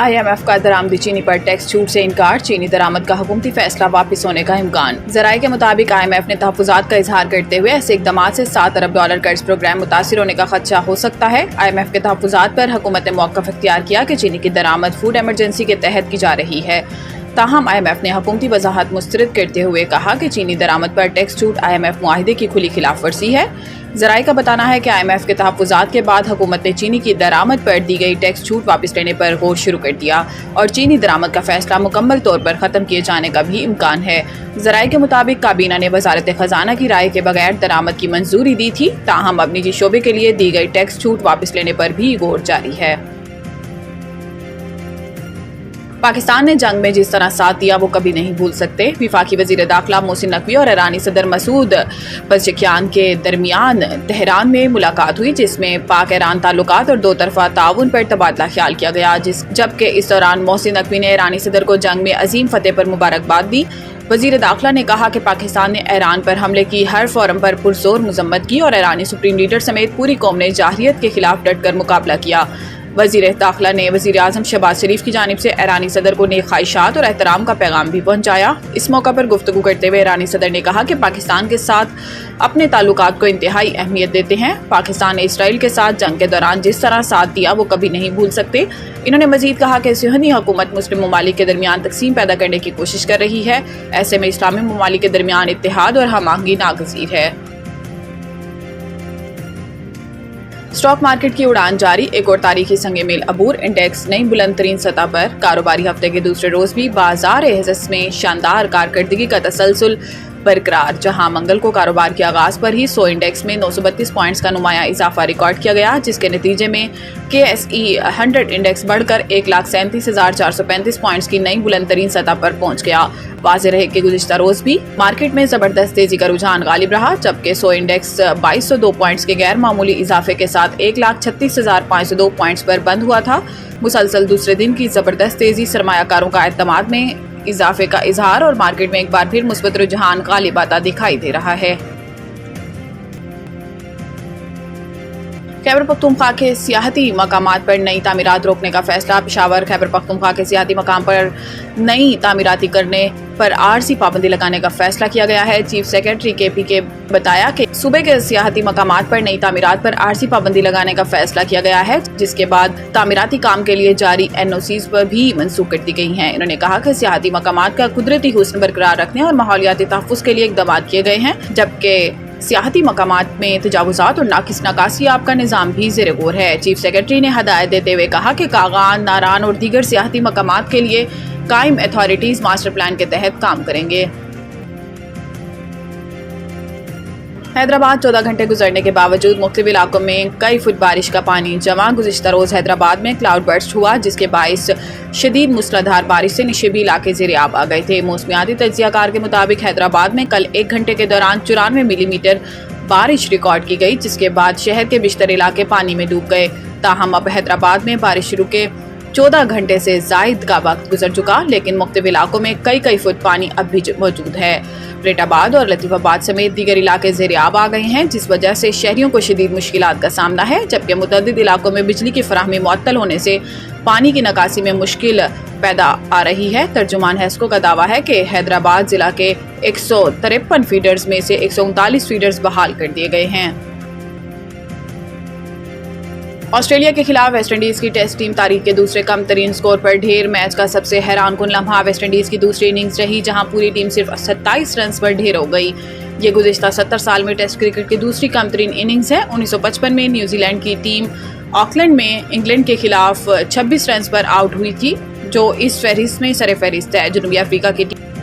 IMF का दरामदी चीनी पर टैक्स छूट से इनकार, चीनी दरामद का हुकूमती फैसला वापस होने का इम्कान। ज़राए के मुताबिक IMF ने तहफ़्फ़ुज़ात का इजहार करते हुए ऐसे इक़दामात से $7 अरब कर्ज प्रोग्राम मुतासिर होने का खदशा हो सकता है। IMF के तहफ़्फ़ुज़ात पर हुकूमत ने मौक़िफ़ इख्तियार किया कि चीनी की दरामद फूड एमरजेंसी के तहत की जा रही है। ताहम IMF ने हुकूमती वज़ाहत मुस्तरद करते हुए कहा कि चीनी दरामद पर टैक्स छूट IMF मुआहिदे की खुली खिलाफ वर्जी है। ज़राए का बताना है कि IMF के तहफ़्फ़ुज़ात के बाद हुकूमत ने चीनी की दरामद पर दी गई टैक्स छूट वापस लेने पर गौर शुरू कर दिया और चीनी दरामद का फैसला मुकम्मल तौर पर ख़त्म किए जाने का भी इम्कान है। ज़राए के मुताबिक काबीना ने वज़ारत ख़जाना की राय के बगैर दरामद की मंजूरी दी थी, ताहम अब निजी शोबे के लिए दी गई टैक्स छूट वापस लेने पर भी गौर जारी है। पाकिस्तान ने जंग में जिस तरह साथ दिया वो कभी नहीं भूल सकते। वफाकी वज़ीर दाखिला मोहसिन नकवी और ईरानी सदर मसूद पज़ेश्कियान के दरमियान तेहरान में मुलाकात हुई, जिसमें पाक ईरान ताल्लुकात और दो तरफा ताउन पर तबादला ख्याल किया गया। जबकि इस दौरान मोहसिन नकवी ने ईरानी सदर को जंग में अजीम फतेह पर मुबारकबाद दी। वज़ीर दाखिला ने कहा कि पाकिस्तान ने ईरान पर हमले की हर फोरम पर पुरजोर मजम्मत की और ईरानी सुप्रीम लीडर समेत पूरी कौम ने जाहिरियत के खिलाफ डटकर मुकाबला किया। वज़ीर दाखिला ने वज़ीर आज़म शहबाज शरीफ की जानिब से ईरानी सदर को नेक ख्वाहिशात और एहतराम का पैगाम भी पहुँचाया। इस मौका पर गुफ्तगू करते हुए ईरानी सदर ने कहा कि पाकिस्तान के साथ अपने ताल्लुकात को इंतहाई अहमियत देते हैं। पाकिस्तान ने इसराइल के साथ जंग के दौरान जिस तरह साथ दिया वो कभी नहीं भूल सकते। इन्होंने मजीद कहा कि सुहनी हुकूमत मुस्लिम ममालिक के दरमियान तकसीम पैदा करने की कोशिश कर रही है। ऐसे में इस्लामी ममालिक के दरमियान इत्तेहाद और हम आहंगी नागज़ीर है। स्टॉक मार्केट की उड़ान जारी, एक और तारीखी संगे मेल अबूर। इंडेक्स नई बुलंद तरीन सतह पर। कारोबारी हफ्ते के दूसरे रोज भी बाजार एहसास में शानदार कारकर्दगी का तसलसल बरकरार, जहां मंगल को कारोबार के आगाज पर ही 100 इंडेक्स में 932 पॉइंट्स का नुमाया इजाफा रिकॉर्ड किया गया, जिसके नतीजे में KSE 100 इंडेक्स बढ़कर 1,37,435 पॉइंट्स की नई बुलंद तरीन सतह पर पहुंच गया। वाज़ेह रहे कि गुज़िश्ता रोज भी मार्केट में जबरदस्त तेजी का रुझान गालिब रहा, जबकि 100 इंडेक्स 2202 पॉइंट्स के गैर मामूली इजाफे के साथ 1,36,502 पॉइंट्स पर बंद हुआ था। मुसलसल दूसरे दिन की जबरदस्त तेजी सरमायाकारों का एतमाद में इजाफे का इजहार और मार्केट में एक बार फिर मुस्बत रुझान गालिब आता दिखाई दे रहा है। खैबर पख्तूनख्वा के सियाहती मकामात पर नई तामीरात रोकने का फैसला। पेशावर खैबर पख्तूनख्वा के सियाहती मकाम पर नई तामीराती करने पर आरजी पाबंदी लगाने का फैसला किया गया है। चीफ सेक्रेटरी KP के बताया कि सूबे के सियाहती मकामात पर नई तामीरात पर आरजी पाबंदी लगाने का फैसला किया गया है, जिसके बाद तामीराती काम के लिए जारी NOCs पर भी मनसूख कर दी गई हैं। इन्होंने कहा कि सियाहती मकामात का कुदरती हुस्न बरकरार रखने और माहौलियाती तहफ़्फ़ुज़ के लिए इक़दाम किए गए हैं, जबकि सियाहती मकामात में तजावुज़ात और नाकिस नकासी आप का निज़ाम भी ज़ेर गौर है। चीफ सेक्रेटरी ने हदायत देते हुए कहा कि कागान, नारान और दीगर सियाहती मकामात के लिए कायम अथॉरिटीज़ मास्टर प्लान के तहत काम करेंगे। हैदराबाद 14 घंटे गुजरने के बावजूद मुख्तलिफ इलाकों में कई फुट बारिश का पानी जमा। गुज़िश्ता रोज़ हैदराबाद में क्लाउड बर्स्ट हुआ, जिसके बाइस शदीद मूसलाधार बारिश से निशिबी इलाके ज़ेर-ए-आब आ गए थे। मौसमियाती तज्ज़ियाकार के मुताबिक हैदराबाद में कल 1 घंटे के दौरान 94 मिलीमीटर बारिश रिकॉर्ड की गई, जिसके बाद शहर के बिश्तर इलाके पानी में डूब गए। ताहम अब हैदराबाद में बारिश शुरू के 14 घंटे से ज़ायद का वक्त गुजर चुका, लेकिन मुख्तलिफ इलाकों में कई फुट पानी अब भी मौजूद है। रेटाबाद और लतीफ़ाबाद समेत दीगर इलाके ज़ेर-ए-आब आ गए हैं, जिस वजह से शहरियों को शदीद मुश्किलात का सामना है, जबकि मुतअद्दिद इलाकों में बिजली की फराहमी मुअत्तल होने से पानी की निकासी में मुश्किल पैदा आ रही है। तर्जुमान हैस्को का दावा है कि हैदराबाद ज़िला के 153 फीडर्स में से 139 फीडर्स बहाल कर दिए गए हैं। ऑस्ट्रेलिया के खिलाफ वेस्ट इंडीज़ की टेस्ट टीम तारीख के दूसरे कम तरीन स्कोर पर ढेर। मैच का सबसे हैरान कुन लम्हा वेस्ट इंडीज़ की दूसरी इनिंग्स रही, जहां पूरी टीम सिर्फ 27 रन पर ढेर हो गई। ये गुज़िश्ता 70 साल में टेस्ट क्रिकेट की दूसरी कम तरीन इनिंग्स है। 1955 में न्यूजीलैंड की टीम ऑकलैंड में इंग्लैंड के खिलाफ 26 रन पर आउट हुई थी, जो इस फहरिस्त में सर फहरिस्त है। जनूबी अफ्रीका की टीम